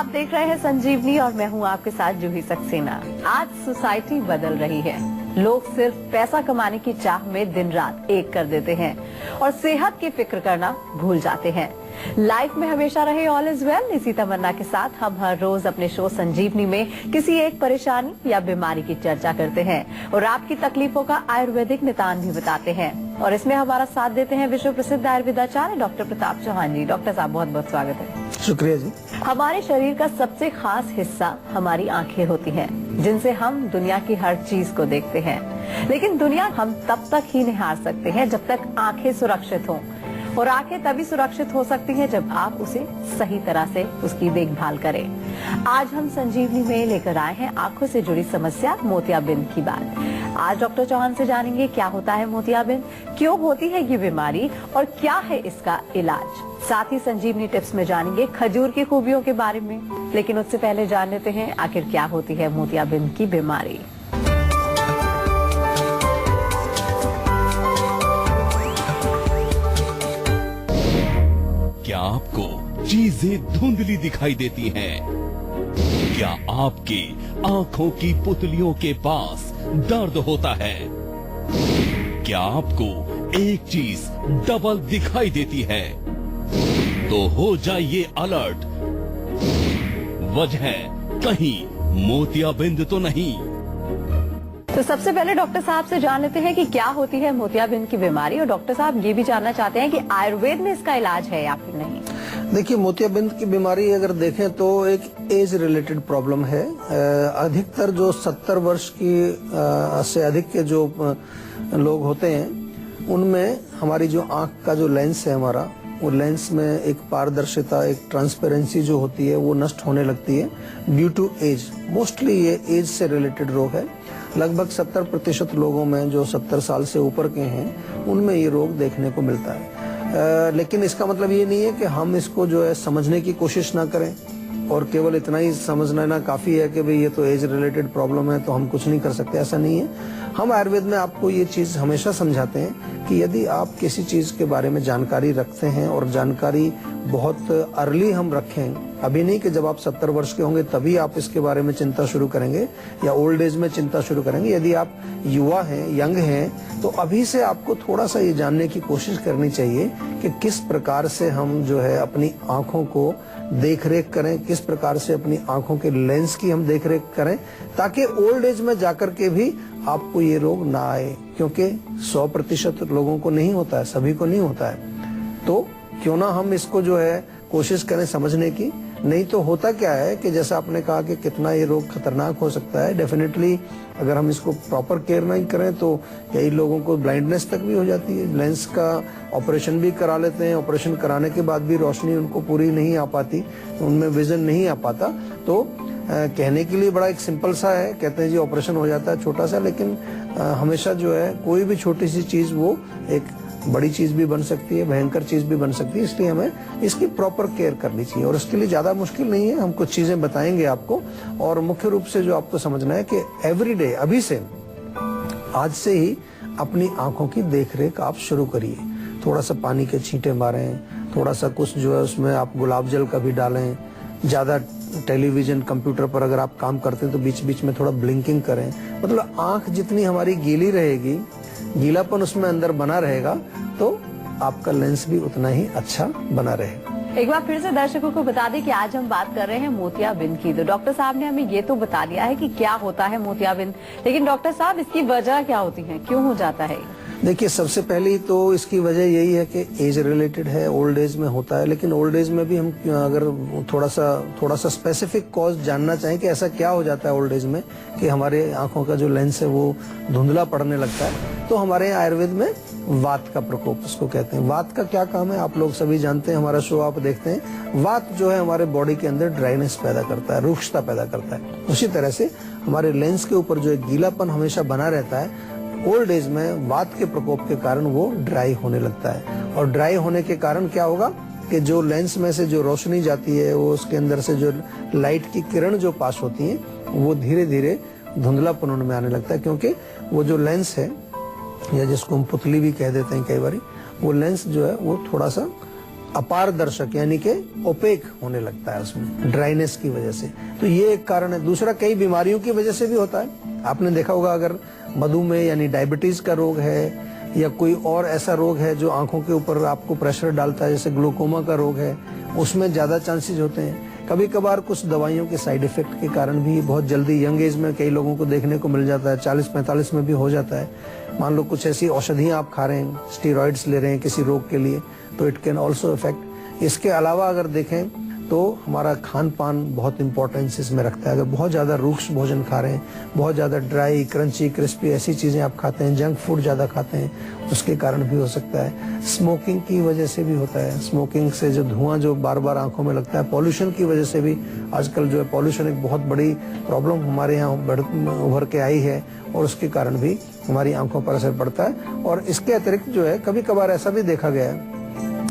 आप देख रहे हैं संजीवनी और मैं हूं आपके साथ जूही सक्सेना। आज सोसाइटी बदल रही है। लोग सिर्फ पैसा कमाने की चाह में दिन रात एक कर देते हैं और सेहत की फिक्र करना भूल जाते हैं। लाइफ में हमेशा रहे ऑल इज वेल, इसी तमन्ना के साथ हम हर रोज अपने शो संजीवनी में किसी एक परेशानी या बीमारी की चर्चा करते हैं और आपकी तकलीफों का आयुर्वेदिक निदान भी बताते हैं। और इसमें हमारा साथ देते हैं विश्व प्रसिद्ध आयुर्वेदाचार्य डॉक्टर प्रताप चौहान जी। डॉक्टर साहब बहुत बहुत स्वागत है। शुक्रिया जी। हमारे शरीर का सबसे खास हिस्सा हमारी आंखें होती हैं, जिनसे हम दुनिया की हर चीज को देखते हैं। लेकिन दुनिया हम तब तक ही निहार सकते हैं जब तक आंखें सुरक्षित हों, और आंखें तभी सुरक्षित हो सकती हैं जब आप उसे सही तरह से उसकी देखभाल करें। आज हम संजीवनी में लेकर आए हैं आंखों से जुड़ी समस्या मोतियाबिंद की बात। आज डॉक्टर चौहान से जानेंगे क्या होता है मोतियाबिंद, क्यों होती है ये बीमारी और क्या है इसका इलाज। साथ ही संजीवनी टिप्स में जानेंगे खजूर की खूबियों के बारे में। लेकिन उससे पहले जान लेते हैं आखिर क्या होती है मोतियाबिंद की बीमारी। क्या आपको चीजें धुंधली दिखाई देती हैं? क्या आपकी आंखों की पुतलियों के पास दर्द होता है? क्या आपको एक चीज डबल दिखाई देती है? तो हो जाइए अलर्ट, वजह कहीं मोतियाबिंद तो नहीं। तो सबसे पहले डॉक्टर साहब से जान लेते हैं कि क्या होती है मोतियाबिंद की बीमारी, और डॉक्टर साहब ये भी जानना चाहते हैं कि आयुर्वेद में इसका इलाज है या फिर नहीं। देखिए, मोतियाबिंद की बीमारी अगर देखें तो एक एज रिलेटेड प्रॉब्लम है। अधिकतर जो 70 वर्ष की से अधिक के जो लोग होते हैं, उनमें हमारी जो आंख का जो लेंस है हमारा, वो लेंस में एक पारदर्शिता, एक ट्रांसपेरेंसी जो होती है वो नष्ट होने लगती है ड्यू टू एज। मोस्टली ये एज से रिलेटेड रोग है। लगभग 70% लोगों में जो 70 साल से ऊपर के हैं, उनमें ये रोग देखने को मिलता है। लेकिन इसका मतलब ये नहीं है कि हम इसको जो है समझने की कोशिश ना करें और केवल इतना ही समझना ना काफी है कि भाई ये तो एज रिलेटेड प्रॉब्लम है तो हम कुछ नहीं कर सकते। ऐसा नहीं है। हम आयुर्वेद में आपको ये चीज हमेशा समझाते हैं कि यदि आप किसी चीज के बारे में जानकारी रखते हैं और जानकारी बहुत अर्ली हम रखें, अभी नहीं कि जब आप 70 वर्ष के होंगे तभी आप इसके बारे में चिंता शुरू करेंगे या ओल्ड एज में चिंता शुरू करेंगे। यदि आप युवा हैं, यंग हैं, तो अभी से आपको थोड़ा सा ये जानने की कोशिश करनी चाहिए कि किस प्रकार से हम जो है अपनी आंखों को देख रेख करें, किस प्रकार से अपनी आंखों के लेंस की हम देख रेख करें, ताकि ओल्ड एज में जाकर के भी आपको ये रोग ना आए। क्योंकि 100% लोगों को नहीं होता है, सभी को नहीं होता है। तो क्यों ना हम इसको जो है कोशिश करें समझने की। नहीं तो होता क्या है कि जैसा आपने कहा कि कितना ये रोग खतरनाक हो सकता है। डेफिनेटली अगर हम इसको प्रॉपर केयर नहीं करें तो कई लोगों को ब्लाइंडनेस तक भी हो जाती है। लेंस का ऑपरेशन भी करा लेते हैं, ऑपरेशन कराने के बाद भी रोशनी उनको पूरी नहीं आ पाती, उनमें विजन नहीं आ पाता। तो कहने के लिए बड़ा एक सिंपल सा है, कहते हैं जी ऑपरेशन हो जाता है छोटा सा, लेकिन हमेशा जो है कोई भी छोटी सी चीज वो एक बड़ी चीज भी बन सकती है, भयंकर चीज भी बन सकती है। इसलिए हमें इसकी प्रॉपर केयर करनी चाहिए और उसके लिए ज्यादा मुश्किल नहीं है। हम कुछ चीजें बताएंगे आपको, और मुख्य रूप से जो आपको समझना है कि एवरीडे, अभी से, आज से ही अपनी आंखों की देखरेख आप शुरू करिए। थोड़ा सा पानी के छींटे मारें, थोड़ा सा कुछ जो है उसमें आप गुलाब जल का भी डालें। ज्यादा टेलीविजन, कंप्यूटर पर अगर आप काम करते हैं तो बीच बीच में थोड़ा ब्लिंकिंग करें। मतलब आंख जितनी हमारी गीली रहेगी, गीलापन उसमें अंदर बना रहेगा, तो आपका लेंस भी उतना ही अच्छा बना रहेगा। एक बार फिर से दर्शकों को बता दें कि आज हम बात कर रहे हैं मोतियाबिंद की। तो डॉक्टर साहब ने हमें ये तो बता दिया है कि क्या होता है मोतियाबिंद, लेकिन डॉक्टर साहब इसकी वजह क्या होती है, क्यों हो जाता है? देखिए, सबसे पहली तो इसकी वजह यही है कि एज रिलेटेड है, ओल्ड एज में होता है। लेकिन ओल्ड एज में भी हम अगर थोड़ा सा स्पेसिफिक कॉज जानना चाहें कि ऐसा क्या हो जाता है ओल्ड एज में कि हमारे आंखों का जो लेंस है वो धुंधला पड़ने लगता है, तो हमारे यहाँ आयुर्वेद में वात का प्रकोप उसको कहते हैं। वात का क्या काम है आप लोग सभी जानते हैं, हमारा शो आप देखते हैं। वात जो है हमारे बॉडी के अंदर ड्राइनेस पैदा करता है, रुक्षता पैदा करता है। उसी तरह से हमारे लेंस के ऊपर जो एक गीलापन हमेशा बना रहता है, ओल्ड एज में वात के प्रकोप के कारण वो ड्राई होने लगता है। और ड्राई होने के कारण क्या होगा कि जो लेंस में से जो रोशनी जाती है, वो उसके अंदर से जो लाइट की किरण जो पास होती है, वो धीरे धीरे धुंधलापन उनमें आने लगता है। क्योंकि वो जो लेंस है, या जिसको हम पुतली भी कह देते हैं कई बार, वो लेंस जो है वो थोड़ा सा अपारदर्शक यानी कि ओपेक होने लगता है उसमें ड्राइनेस की वजह से। तो ये एक कारण है। दूसरा कई बीमारियों की वजह से भी होता है। आपने देखा होगा अगर मधुमेह यानी डायबिटीज का रोग है या कोई और ऐसा रोग है जो आंखों के ऊपर आपको प्रेशर डालता है, जैसे ग्लूकोमा का रोग है, उसमें ज्यादा चांसेस होते हैं। कभी कभार कुछ दवाइयों के साइड इफेक्ट के कारण भी बहुत जल्दी यंग एज में कई लोगों को देखने को मिल जाता है, 40-45 में भी हो जाता है। मान लो कुछ ऐसी औषधियां आप खा रहे हैं, स्टीरॉइड्स ले रहे हैं किसी रोग के लिए, तो इट कैन ऑल्सो अफेक्ट। इसके अलावा अगर देखें तो हमारा खान पान बहुत इंपॉर्टेंस इसमें रखता है। अगर बहुत ज्यादा रूक्ष भोजन खा रहे हैं, बहुत ज्यादा ड्राई, क्रंची, क्रिस्पी ऐसी चीजें आप खाते हैं, जंक फूड ज्यादा खाते हैं, उसके कारण भी हो सकता है। स्मोकिंग की वजह से भी होता है। स्मोकिंग से जो धुआं जो बार बार आंखों में लगता है, पॉल्यूशन की वजह से भी आजकल जो है पॉल्यूशन एक बहुत बड़ी प्रॉब्लम हमारे यहाँ उभर के आई है, और उसके कारण भी हमारी आंखों पर असर पड़ता है। और इसके अतिरिक्त जो है कभी कभार ऐसा भी देखा गया है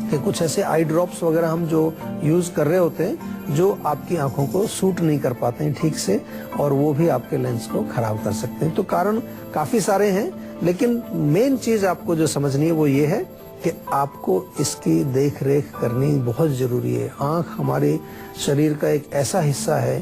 कि कुछ ऐसे आई ड्रॉप्स वगैरह हम जो यूज कर रहे होते हैं जो आपकी आंखों को सूट नहीं कर पाते हैं ठीक से, और वो भी आपके लेंस को खराब कर सकते हैं। तो कारण काफी सारे हैं, लेकिन मेन चीज आपको जो समझनी है वो ये है कि आपको इसकी देख रेख करनी बहुत जरूरी है। आंख हमारे शरीर का एक ऐसा हिस्सा है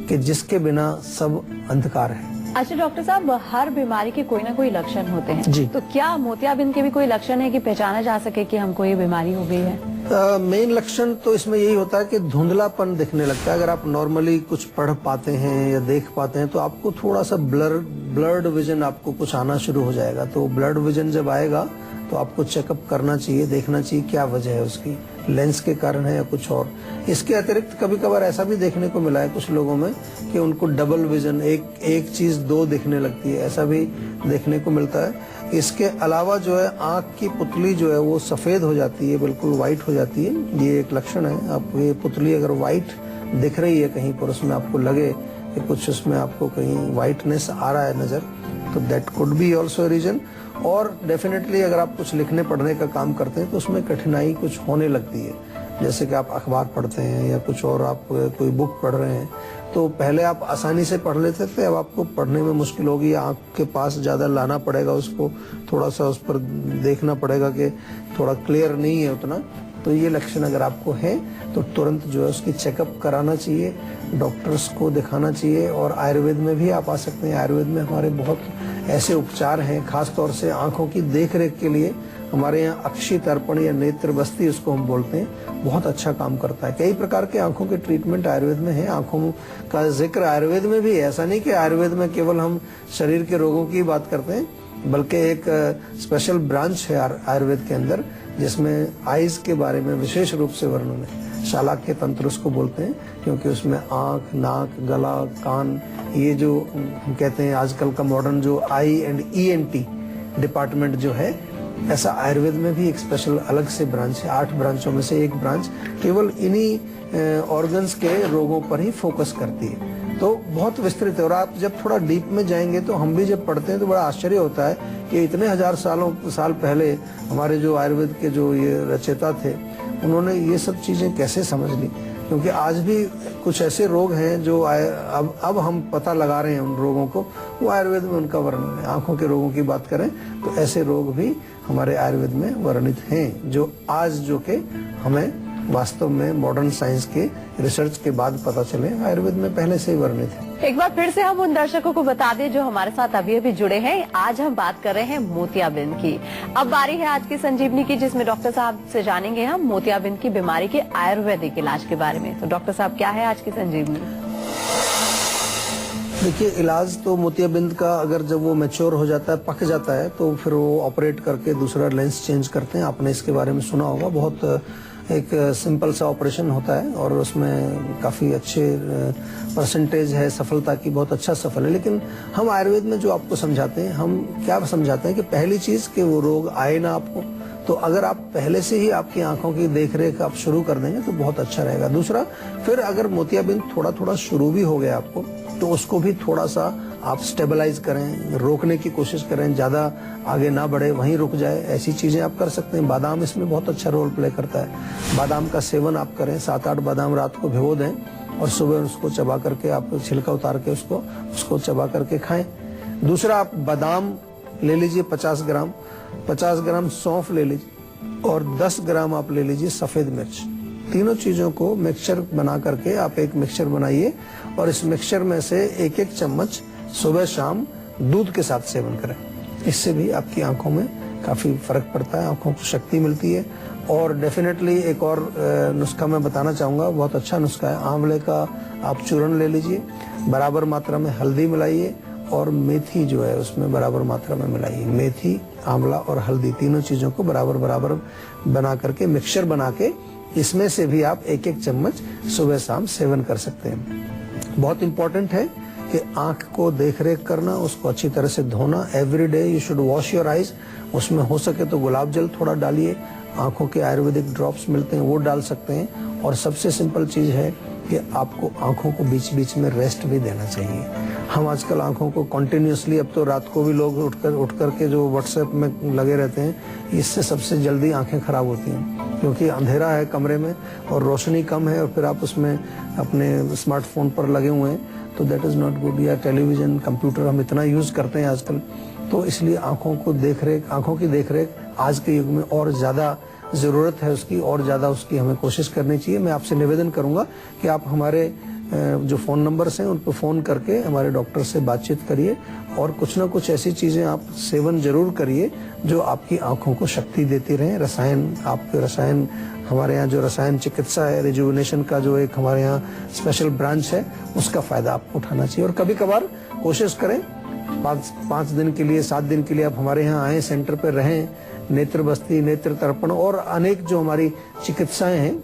कि जिसके बिना सब अंधकार है। अच्छा डॉक्टर साहब, हर बीमारी के कोई ना कोई लक्षण होते हैं जी। तो क्या मोतियाबिंद के भी कोई लक्षण है कि पहचाना जा सके कि हमको ये बीमारी हो गई है? मेन लक्षण तो इसमें यही होता है कि धुंधलापन दिखने लगता है। अगर आप नॉर्मली कुछ पढ़ पाते हैं या देख पाते हैं तो आपको थोड़ा सा ब्लर्ड विजन आपको कुछ आना शुरू हो जाएगा। तो ब्लर्ड विजन जब आएगा तो आपको चेकअप करना चाहिए, देखना चाहिए क्या वजह है उसकी, लेंस के कारण है या कुछ और। इसके अतिरिक्त कभी कभार ऐसा भी देखने को मिला है कुछ लोगों में कि उनको डबल विजन, एक चीज दो दिखने लगती है, ऐसा भी देखने को मिलता है। इसके अलावा जो है आंख की पुतली जो है वो सफेद हो जाती है, बिल्कुल व्हाइट हो जाती है। ये एक लक्षण है। आपको ये पुतली अगर व्हाइट दिख रही है कहीं पर, उसमें आपको लगे कि कुछ उसमें आपको कहीं व्हाइटनेस आ रहा है नजर, तो that could be also reason. और डेफिनेटली अगर आप कुछ लिखने पढ़ने का काम करते हैं तो उसमें कठिनाई कुछ होने लगती है। जैसे कि आप अखबार पढ़ते हैं या कुछ और आप कोई बुक पढ़ रहे हैं, तो पहले आप आसानी से पढ़ लेते थे, अब आपको पढ़ने में मुश्किल होगी। आंख के पास ज्यादा लाना पड़ेगा, उसको थोड़ा सा उस पर देखना पड़ेगा कि थोड़ा क्लियर नहीं है उतना। तो ये लक्षण अगर आपको है तो तुरंत जो है उसकी चेकअप कराना चाहिए, डॉक्टर्स को दिखाना चाहिए। और आयुर्वेद में भी आप आ सकते हैं। आयुर्वेद में हमारे बहुत ऐसे उपचार हैं, खास तौर से आंखों की देखरेख के लिए। हमारे यहाँ अक्षी तर्पण या नेत्र बस्ती उसको हम बोलते हैं, बहुत अच्छा काम करता है। कई प्रकार के आंखों के ट्रीटमेंट आयुर्वेद में है। आंखों का जिक्र आयुर्वेद में भी है। ऐसा नहीं कि आयुर्वेद में केवल हम शरीर के रोगों की बात करते हैं, बल्कि एक स्पेशल ब्रांच है आयुर्वेद के अंदर जिसमें आईज के बारे में विशेष रूप से वर्णन है। शालाक्य तंत्र उसको बोलते हैं, क्योंकि उसमें आंख, नाक, गला, कान, ये जो हम कहते हैं आजकल का मॉडर्न जो आई एंड ENT डिपार्टमेंट जो है, ऐसा आयुर्वेद में भी एक स्पेशल अलग से ब्रांच है। 8 ब्रांचों में से एक ब्रांच केवल इन्हीं ऑर्गन्स के रोगों पर ही फोकस करती है। तो बहुत विस्तृत है। और आप जब थोड़ा डीप में जाएंगे तो हम भी जब पढ़ते हैं तो बड़ा आश्चर्य होता है कि इतने हजार साल पहले हमारे जो आयुर्वेद के जो ये रचयिता थे, उन्होंने ये सब चीजें कैसे समझ ली। क्योंकि आज भी कुछ ऐसे रोग हैं जो अब हम पता लगा रहे हैं उन रोगों को, वो आयुर्वेद में उनका वर्णन है। आंखों के रोगों की बात करें तो ऐसे रोग भी हमारे आयुर्वेद में वर्णित हैं, जो आज जो के हमें वास्तव में मॉडर्न साइंस के रिसर्च के बाद पता चले, आयुर्वेद में पहले से ही वर्णित है। एक बार फिर से हम उन दर्शकों को बता दें जो हमारे साथ अभी अभी जुड़े हैं। आज हम बात कर रहे हैं मोतियाबिंद की। अब बारी है आज की संजीवनी की, जिसमें डॉक्टर साहब से जानेंगे हम मोतियाबिंद की बीमारी के आयुर्वेदिक इलाज के बारे में। तो डॉक्टर साहब, क्या है आज की संजीवनी? देखिए, इलाज तो मोतियाबिंद का अगर जब वो मैच्योर हो जाता है, पक जाता है, तो फिर वो ऑपरेट करके दूसरा लेंस चेंज करते हैं। आपने इसके बारे में सुना होगा। बहुत एक सिंपल सा ऑपरेशन होता है और उसमें काफी अच्छे परसेंटेज है सफलता की, बहुत अच्छा सफल है। लेकिन हम आयुर्वेद में जो आपको समझाते हैं, हम क्या समझाते हैं कि पहली चीज कि वो रोग आए ना आपको। तो अगर आप पहले से ही आपकी आंखों की देखरेख आप शुरू कर देंगे तो बहुत अच्छा रहेगा। दूसरा, फिर अगर मोतियाबिंद थोड़ा थोड़ा शुरू भी हो गया आपको, तो उसको भी थोड़ा सा आप स्टेबलाइज करें, रोकने की कोशिश करें, ज्यादा आगे ना बढ़े, वहीं रुक जाए, ऐसी चीजें आप कर सकते हैं। बादाम इसमें बहुत अच्छा रोल प्ले करता है। बादाम का सेवन आप करें, 7-8 बादाम रात को भिगो दें और सुबह उसको चबा करके आप छिलका उतार के उसको चबा करके खाएं। दूसरा, आप बादाम ले लीजिए 50 ग्राम, 50 ग्राम सौंफ ले लीजिए, और 10 ग्राम आप ले लीजिए सफेद मिर्च। तीनों चीजों को मिक्सचर बना करके आप एक मिक्सचर बनाइए और इस मिक्सचर में से एक एक चम्मच सुबह शाम दूध के साथ सेवन करें। इससे भी आपकी आंखों में काफी फर्क पड़ता है, आंखों को शक्ति मिलती है। और डेफिनेटली एक और नुस्खा मैं बताना चाहूंगा, बहुत अच्छा नुस्खा है। आंवले का आप चूर्ण ले लीजिए, बराबर मात्रा में हल्दी मिलाइए और मेथी जो है उसमें बराबर मात्रा में मिलाइए। मेथी, आंवला और हल्दी तीनों चीजों को बराबर बराबर बना करके मिक्सचर बना के इसमें से भी आप एक एक चम्मच सुबह शाम सेवन कर सकते हैं। बहुत इंपॉर्टेंट है कि आंख को देख रेख करना, उसको अच्छी तरह से धोना। Every day you should wash your eyes. उसमें हो सके तो गुलाब जल थोड़ा डालिए, आंखों के आयुर्वेदिक ड्रॉप्स मिलते हैं वो डाल सकते हैं। और सबसे सिंपल चीज है कि आपको आंखों को बीच बीच में रेस्ट भी देना चाहिए। हम आजकल आंखों को कंटिन्यूअसली, अब तो रात को भी लोग उठ कर के जो व्हाट्सएप में लगे रहते हैं, इससे सबसे जल्दी आंखें खराब होती हैं क्योंकि अंधेरा है कमरे में और रोशनी कम है और फिर आप उसमें अपने स्मार्टफोन पर लगे हुए हैं, तो दैट इज नॉट गुड। या टेलीविजन, कंप्यूटर हम इतना यूज करते हैं आजकल, तो इसलिए आंखों की देखरेख आज के युग में और ज्यादा जरूरत है उसकी, और ज्यादा उसकी हमें कोशिश करनी चाहिए। मैं आपसे निवेदन करूंगा कि आप हमारे जो फोन नंबर्स हैं उन पर फोन करके हमारे डॉक्टर से बातचीत करिए और कुछ ना कुछ ऐसी चीजें आप सेवन जरूर करिए जो आपकी आंखों को शक्ति देती रहे। रसायन हमारे यहाँ जो रसायन चिकित्सा है, रिजुविनेशन का जो एक हमारे यहाँ स्पेशल ब्रांच है, उसका फायदा आपको उठाना चाहिए। और कभी कभार कोशिश करें 5 दिन के लिए, 7 दिन के लिए आप हमारे यहाँ आए, सेंटर पे रहें। नेत्र बस्ती, नेत्र तर्पण और अनेक जो हमारी चिकित्साएं हैं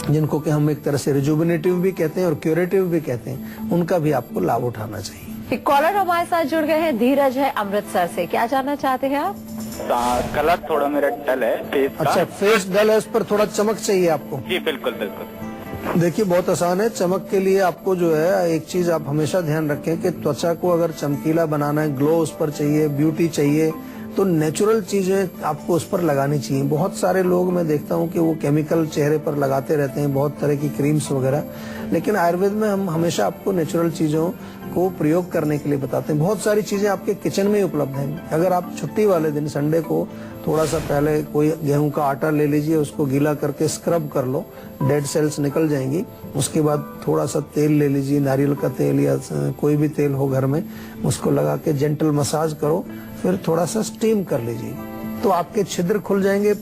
जिनको कि हम एक तरह से रिजुविनेटिव भी कहते हैं और क्यूरेटिव भी कहते हैं, उनका भी आपको लाभ उठाना चाहिए। एक कॉलर हमारे साथ जुड़ गए हैं, धीरज है अमृतसर से। क्या जानना चाहते हैं आप? कलर थोड़ा मेरा डल है फेस का। अच्छा, फेस डल है, उस पर थोड़ा चमक चाहिए आपको? जी बिल्कुल बिल्कुल। देखिए बहुत आसान है। चमक के लिए आपको जो है एक चीज आप हमेशा ध्यान रखें कि त्वचा को अगर चमकीला बनाना है, ग्लो उस पर चाहिए, ब्यूटी चाहिए, तो नेचुरल चीजें आपको उस पर लगानी चाहिए। बहुत सारे लोग मैं देखता हूं कि वो केमिकल चेहरे पर लगाते रहते हैं, बहुत तरह की क्रीम्स वगैरह, लेकिन आयुर्वेद में हम हमेशा आपको नेचुरल चीजों को प्रयोग करने के लिए बताते हैं। बहुत सारी चीजें आपके किचन में ही उपलब्ध हैं। अगर आप छुट्टी वाले दिन संडे को थोड़ा सा पहले कोई गेहूं का आटा ले लीजिए, उसको गीला करके स्क्रब कर लो, डेड सेल्स निकल जाएंगी। उसके बाद थोड़ा सा तेल ले लीजिए, नारियल का तेल या कोई भी तेल हो घर में, उसको लगा के जेंटल मसाज करो, फिर थोड़ा सा स्टीम कर लीजिए, तो आपके छिद्र खुल जाएंगे,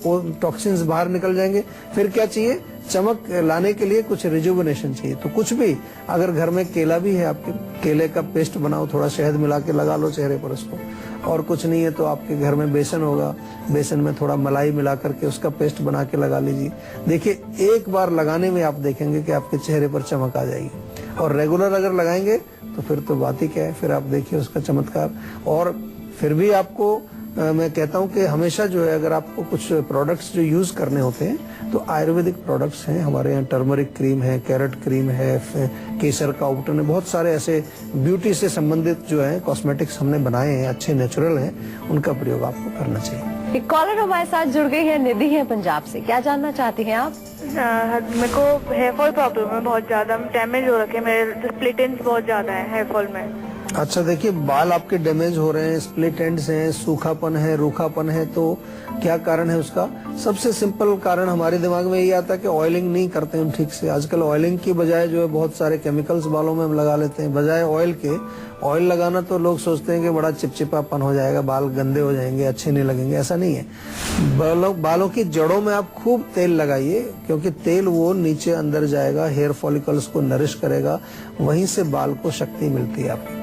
टॉक्सिन्स बाहर निकल जाएंगे। फिर क्या चाहिए? चमक लाने के लिए कुछ रिजुविनेशन चाहिए। तो कुछ भी, अगर घर में केला भी है आपके, केले का पेस्ट बनाओ, थोड़ा शहद मिला के लगा लो चेहरे पर उसको। और कुछ नहीं है तो आपके घर में बेसन होगा, बेसन में थोड़ा मलाई मिला करके उसका पेस्ट बना के लगा लीजिए। देखिए एक बार लगाने में आप देखेंगे कि आपके चेहरे पर चमक आ जाएगी। और रेगुलर अगर लगाएंगे तो फिर तो बात ही क्या है, फिर आप देखिए उसका चमत्कार। और फिर भी आपको मैं कहता हूं कि हमेशा जो है, अगर आपको कुछ प्रोडक्ट्स जो यूज करने होते हैं तो आयुर्वेदिक प्रोडक्ट्स हैं हमारे यहाँ। टर्मरिक क्रीम है, कैरेट क्रीम है, केसर का उपटन है, बहुत सारे ऐसे ब्यूटी से संबंधित जो है कॉस्मेटिक्स हमने बनाए हैं, अच्छे नेचुरल हैं, उनका प्रयोग आपको करना चाहिए। एक कॉलर हमारे साथ जुड़ गई है, निधि है पंजाब से। क्या जानना चाहती हैं आप? मेरे को हेयर फॉल प्रॉब्लम है, बहुत ज्यादा डैमेज हो रखे हैं, मेरे स्प्लिट एंड्स बहुत ज्यादा है हेयर फॉल में। अच्छा देखिए, बाल आपके डैमेज हो रहे हैं, स्प्लिट एंड्स हैं, सूखापन है, रूखापन है, तो क्या कारण है उसका? सबसे सिंपल कारण हमारे दिमाग में ये आता है कि ऑयलिंग नहीं करते हम ठीक से। आजकल ऑयलिंग की बजाय जो है बहुत सारे केमिकल्स बालों में हम लगा लेते हैं। बजाय ऑयल के, ऑयल लगाना तो लोग सोचते हैं कि बड़ा चिपचिपापन हो जाएगा, बाल गंदे हो जाएंगे, अच्छे नहीं लगेंगे। ऐसा नहीं है। बालों की जड़ों में आप खूब तेल लगाइए, क्योंकि तेल वो नीचे अंदर जाएगा, हेयर फॉलिकल्स को नरिश करेगा, वहीं से बाल को शक्ति मिलती है आपको।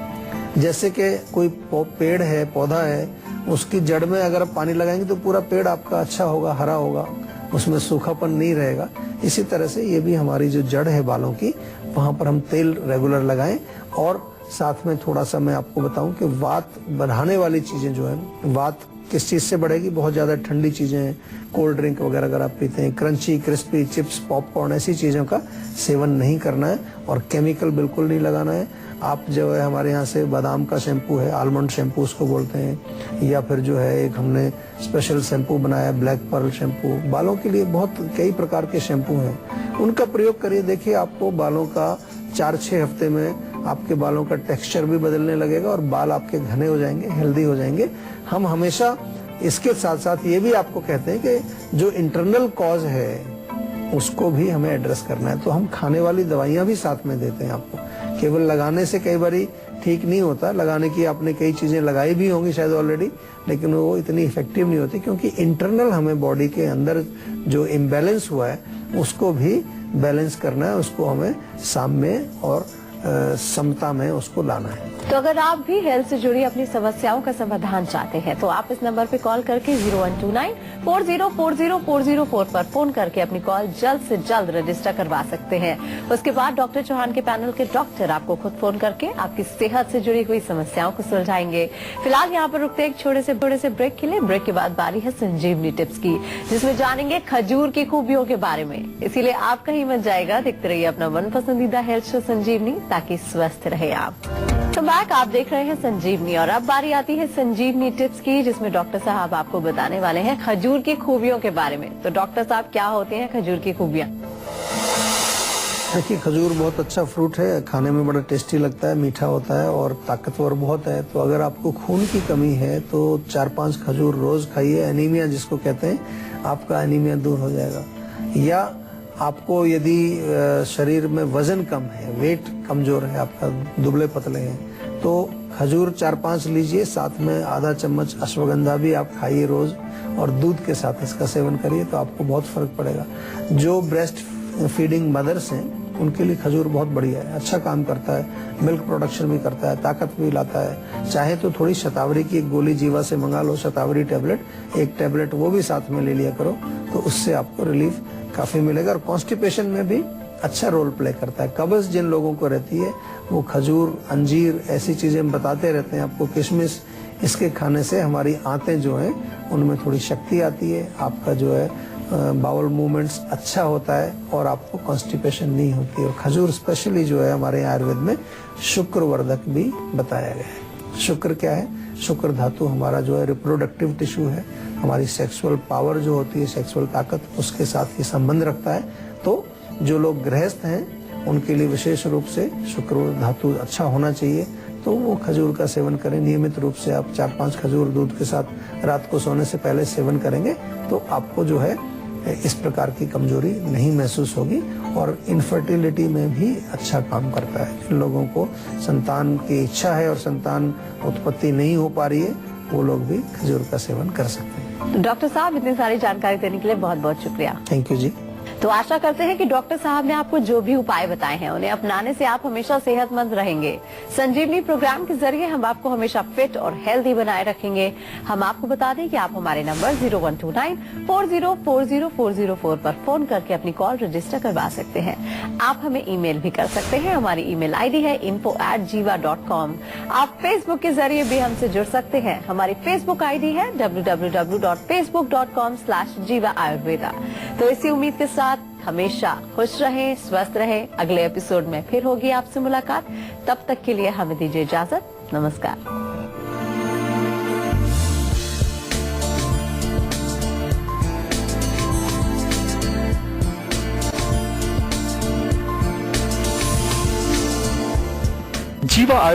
जैसे कि कोई पेड़ है, पौधा है, उसकी जड़ में अगर आप पानी लगाएंगे तो पूरा पेड़ आपका अच्छा होगा, हरा होगा, उसमें सूखापन नहीं रहेगा। इसी तरह से ये भी हमारी जो जड़ है बालों की, वहां पर हम तेल रेगुलर लगाएं। और साथ में थोड़ा सा मैं आपको बताऊं कि वात बढ़ाने वाली चीजें जो है, वात किस चीज से बढ़ेगी? बहुत ज्यादा ठंडी चीजें, कोल्ड ड्रिंक वगैरह अगर आप पीते हैं, क्रंची, क्रिस्पी, चिप्स, पॉपकॉर्न, ऐसी चीजों का सेवन नहीं करना है और केमिकल बिल्कुल नहीं लगाना है। आप जो है हमारे यहाँ से बादाम का शैम्पू है, आलमंड शैम्पू उसको बोलते हैं, या फिर जो है एक हमने स्पेशल शैम्पू बनाया ब्लैक पर्ल शैम्पू। बालों के लिए बहुत कई प्रकार के शैम्पू हैं, उनका प्रयोग करिए। देखिए आपको बालों का 4-6 हफ्ते में आपके बालों का टेक्सचर भी बदलने लगेगा और बाल आपके घने हो जाएंगे, हेल्दी हो जाएंगे। हम हमेशा इसके साथ साथ ये भी आपको कहते हैं कि जो इंटरनल कॉज है उसको भी हमें एड्रेस करना है। तो हम खाने वाली दवाइयां भी साथ में देते हैं आपको। केवल लगाने से कई बारी ठीक नहीं होता, लगाने की आपने कई चीजें लगाई भी होंगी शायद ऑलरेडी, लेकिन वो इतनी इफेक्टिव नहीं होती, क्योंकि इंटरनल हमें बॉडी के अंदर जो इम्बैलेंस हुआ है उसको भी बैलेंस करना है, उसको हमें साम्य और समता में उसको लाना है। तो अगर आप भी हेल्थ से जुड़ी अपनी समस्याओं का समाधान चाहते हैं तो आप इस नंबर पे कॉल करके 0129404040 पर फोन करके अपनी कॉल जल्द से जल्द रजिस्टर करवा सकते हैं। उसके बाद डॉक्टर चौहान के पैनल के डॉक्टर आपको खुद फोन करके आपकी सेहत से जुड़ी हुई समस्याओं को सुलझाएंगे। फिलहाल यहाँ पर रुकते हैं एक छोटे से ब्रेक के लिए। ब्रेक के बाद बारी है संजीवनी टिप्स की, जिसमें जानेंगे खजूर की खूबियों के बारे में। इसीलिए आप कहीं मत जाएगा, देखते रहिए अपना मन पसंदीदा हेल्थ शो संजीवनी, ताकि स्वस्थ रहे आप। तो बैक आप देख रहे हैं संजीवनी, और अब बारी आती है संजीवनी टिप्स की, जिसमें डॉक्टर साहब आपको बताने वाले हैं खजूर की खूबियों के बारे में। तो डॉक्टर साहब, क्या होते हैं खजूर की खूबियाँ? देखिए, खजूर बहुत अच्छा फ्रूट है, खाने में बड़ा टेस्टी लगता है, मीठा होता है और ताकतवर बहुत है। तो अगर आपको खून की कमी है तो 4-5 खजूर रोज खाइए। एनीमिया जिसको कहते हैं, आपका एनीमिया दूर हो जाएगा। या आपको यदि शरीर में वजन कम है, वेट कमजोर है, आपका दुबले पतले हैं, तो खजूर 4-5 लीजिए, साथ में आधा चम्मच अश्वगंधा भी आप खाइए रोज, और दूध के साथ इसका सेवन करिए तो आपको बहुत फर्क पड़ेगा। जो ब्रेस्ट फीडिंग मदर्स हैं उनके लिए खजूर बहुत बढ़िया है, अच्छा काम करता है, मिल्क प्रोडक्शन भी करता है, ताकत भी लाता है। चाहे तो थोड़ी शतावरी की एक गोली जीवा से मंगा लो, शतावरी टैबलेट, एक टैबलेट वो भी साथ में ले लिया करो, तो उससे आपको रिलीफ काफी मिलेगा। और कॉन्स्टिपेशन में भी अच्छा रोल प्ले करता है। कब्ज जिन लोगों को रहती है वो खजूर, अंजीर ऐसी चीजें बताते रहते हैं आपको, किशमिश, इसके खाने से हमारी आंतें जो हैं उनमें थोड़ी शक्ति आती है, आपका जो है बाउल मूवमेंट्स अच्छा होता है और आपको कॉन्स्टिपेशन नहीं होती है। और खजूर स्पेशली जो है हमारे आयुर्वेद में शुक्रवर्धक भी बताया गया है। शुक्र क्या है? शुक्र धातु हमारा जो है रिप्रोडक्टिव टिश्यू है, हमारी सेक्सुअल पावर जो होती है, सेक्सुअल ताकत, उसके साथ ये संबंध रखता है। तो जो लोग गृहस्थ हैं उनके लिए विशेष रूप से शुक्र धातु अच्छा होना चाहिए, तो वो खजूर का सेवन करें। नियमित रूप से आप 4-5 खजूर दूध के साथ रात को सोने से पहले सेवन करेंगे तो आपको जो है इस प्रकार की कमजोरी नहीं महसूस होगी। और इनफर्टिलिटी में भी अच्छा काम करता है। जिन लोगों को संतान की इच्छा है और संतान उत्पत्ति नहीं हो पा रही है, वो लोग भी खजूर का सेवन कर सकते हैं। डॉक्टर साहब, इतनी सारी जानकारी देने के लिए बहुत बहुत शुक्रिया। थैंक यू जी। तो आशा करते हैं कि डॉक्टर साहब ने आपको जो भी उपाय बताए हैं उन्हें अपनाने से आप हमेशा सेहतमंद रहेंगे। संजीवनी प्रोग्राम के जरिए हम आपको हमेशा फिट और हेल्दी बनाए रखेंगे। हम आपको बता दें कि आप हमारे नंबर 0129404040 पर फोन करके अपनी कॉल रजिस्टर करवा सकते हैं। आप हमें ईमेल भी कर सकते हैं। हमारी ईमेल आईडी है info@jiva.com। आप फेसबुक के जरिए भी हमसे जुड़ सकते हैं। हमारी फेसबुक आईडी है www.facebook.com/jiva ayurveda। तो इसी उम्मीद के साथ हमेशा खुश रहें, स्वस्थ रहें। अगले एपिसोड में फिर होगी आपसे मुलाकात। तब तक के लिए हमें दीजिए इजाजत। नमस्कार।